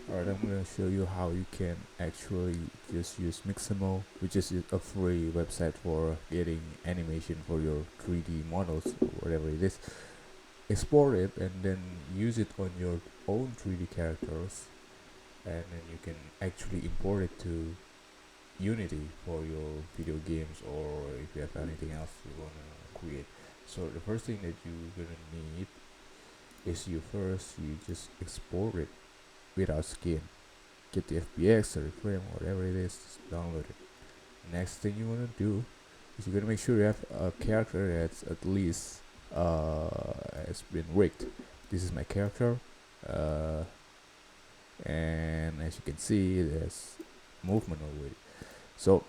Alright, I'm gonna show you how you can actually just use Mixamo, which is a free website for getting animation for your 3D models or whatever it is. Export it and then use it on your own 3D characters, and then you can actually import it to Unity for your video games, or if you have anything else you wanna create. So the first thing that you're gonna need is you just export it without skin. Get the FBX or the frame, whatever it is, just download it. Next thing you want to do is you're gonna make sure you have a character that's at least has been rigged. This is my character, uh, and as you can see, there's movement already. So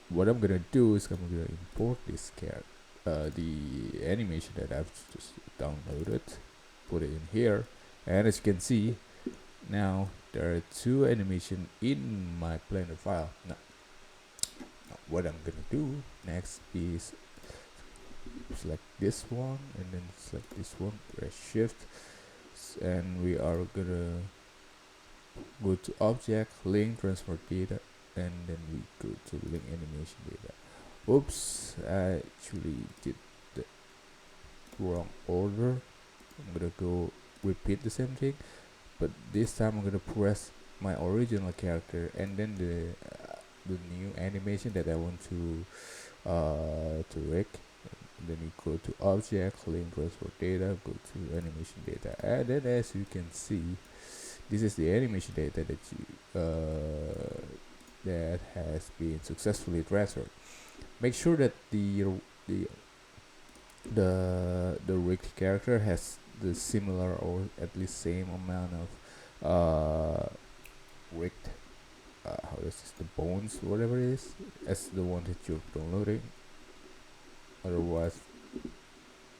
what I'm gonna do is I'm gonna import this character, the animation that I've just downloaded, put it in here, and as you can see, now there are two animation in my Blender file. Now what I'm gonna do next is select this one and then select this one, press shift, and we are gonna go to object, link, transfer data, and then we go to link animation data. Oops, I actually did the wrong order. I'm gonna go repeat the same thing, but this time I'm gonna press my original character and then the new animation that I want to rig. And then you go to object, link, transfer data, go to animation data, and then as you can see, this is the animation data that you that has been successfully transferred. Make sure that the the rigged character has the similar or at least same amount of rigged how is this, the bones, whatever it is, as the one that you're downloading. Otherwise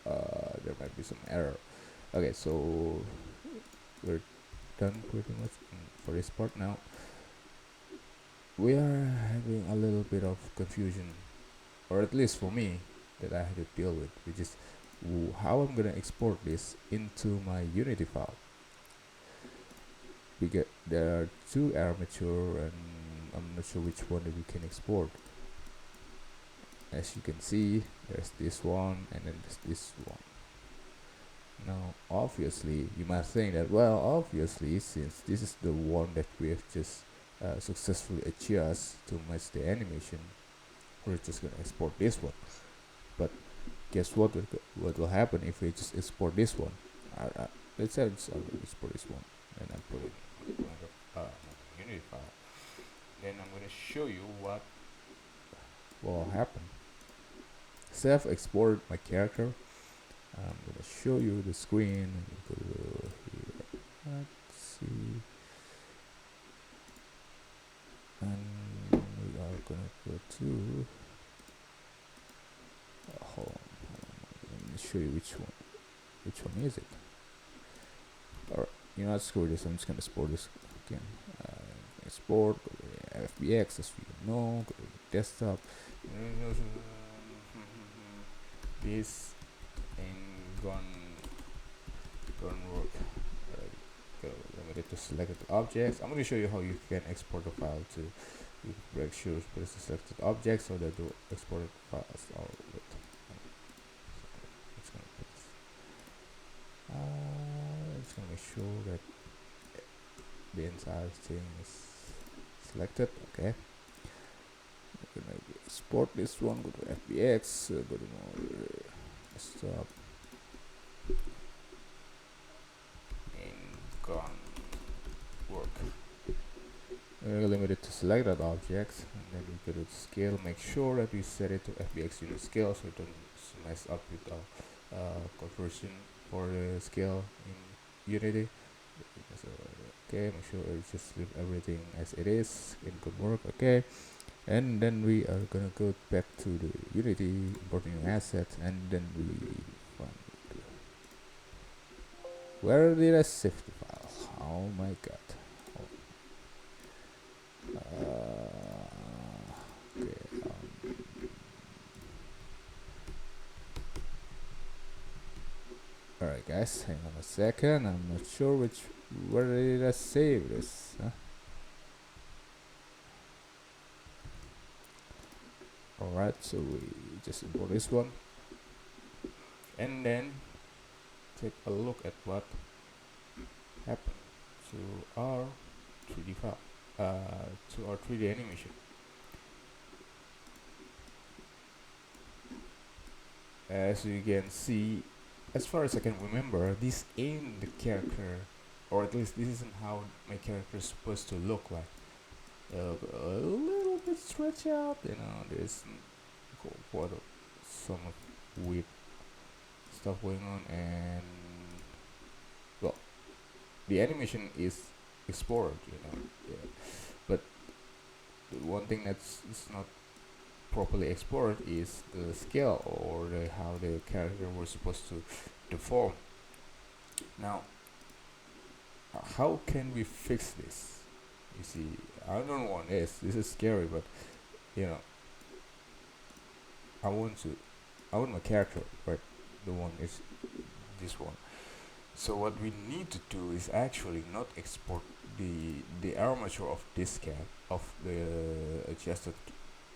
there might be some error. Okay, so we're done pretty much for this part. Now we are having a little bit of confusion, or at least for me, that I have to deal with, which is how I'm gonna export this into my Unity file. Because there are two armature and I'm not sure which one that we can export. As you can see, there's this one and then there's this one. Now obviously you might think that, well, obviously since this is the one that we have just successfully adjust to match the animation, we're just gonna export this one. But guess what will happen if we just export this one? Let's say I'm gonna export this one and I put it in my Unity file. Then I'm gonna show you what will happen. Self exported my character. I'm gonna show you the screen. Go to here. Let's see. And we are gonna go to hold on. Let me show you which one. Which one is it? Alright, you know what, screw this. I'm just gonna export this again. Export, go to FBX as you know, go to desktop. This ain't gonna work. Go limited to selected objects. I'm gonna show you how you can export a file to make sure it's selected objects so that the exported files are lit. So it's gonna make sure that the entire thing is selected. Okay, we're gonna export this one. Go to FBX. Go to more desktop. And gone work. We're limited to selected objects, and then we go to scale. Make sure that we set it to FBX unit scale so it doesn't mess up with our conversion for the scale in Unity. So, okay, make sure we just leave everything as it is. It could work. Okay, and then we are gonna go back to the Unity, importing asset, and then we find where did I save the file? Oh my god. Okay. Alright guys, hang on a second. I'm not sure which where did I save this? Alright, so we just import this one and then take a look at what happened to our 3D file, to our 3D animation. As you can see, as far as I can remember, this ain't the character, or at least this isn't how my character is supposed to look like. A little bit stretched out, you know, there's quite some weird stuff going on, and well, the animation is explored, you know, yeah. But the one thing that's is not properly explored is the scale, or how the character was supposed to deform. Now, how can we fix this? You see, I don't want this. This is scary, but you know, I want my character, but the one is this one. So what we need to do is actually not export the armature of this cat, of the adjusted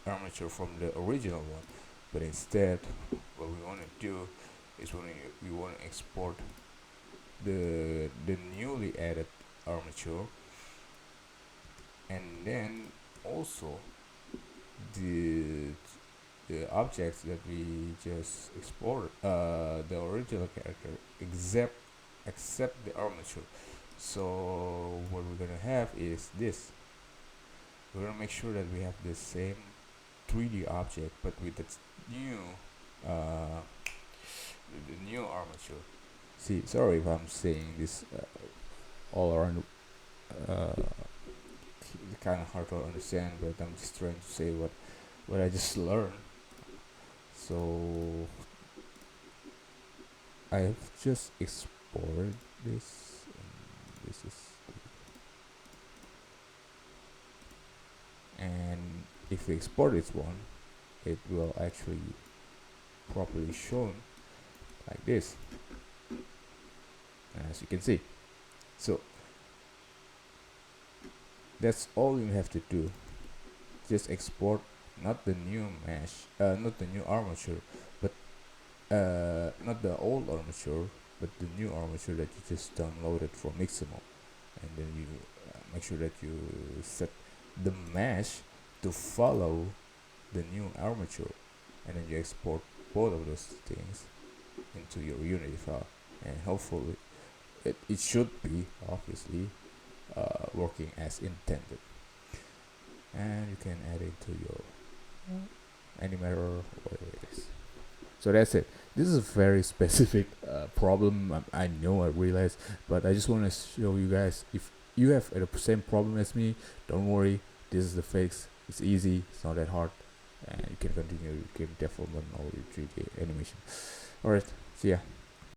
armature from the original one, but instead what we want to do is we want to export the newly added armature, and then also the the objects that we just exported, the original character, except the armature. So what we're gonna have is this. We're gonna make sure that we have the same 3D object, but with its new uh, the new armature. See, sorry if I'm saying this all around, kind of hard to understand, but I'm just trying to say what I just learned. So I've just exported this, and this is, and if we export this one, it will actually properly shown like this, as you can see. So that's all you have to do. Just export not the new mesh, not the new armature, but not the old armature, but the new armature that you just downloaded from Mixamo, and then you make sure that you set the mesh to follow the new armature, and then you export both of those things into your Unity file, and hopefully it should be obviously working as intended, and you can add it to your animator or whatever it is. So that's it. This is a very specific problem. I know, I realize, but I just want to show you guys, if you have the same problem as me, don't worry, this is the fix. It's easy, it's not that hard, and you can continue game development or your 3D animation. Alright, see ya.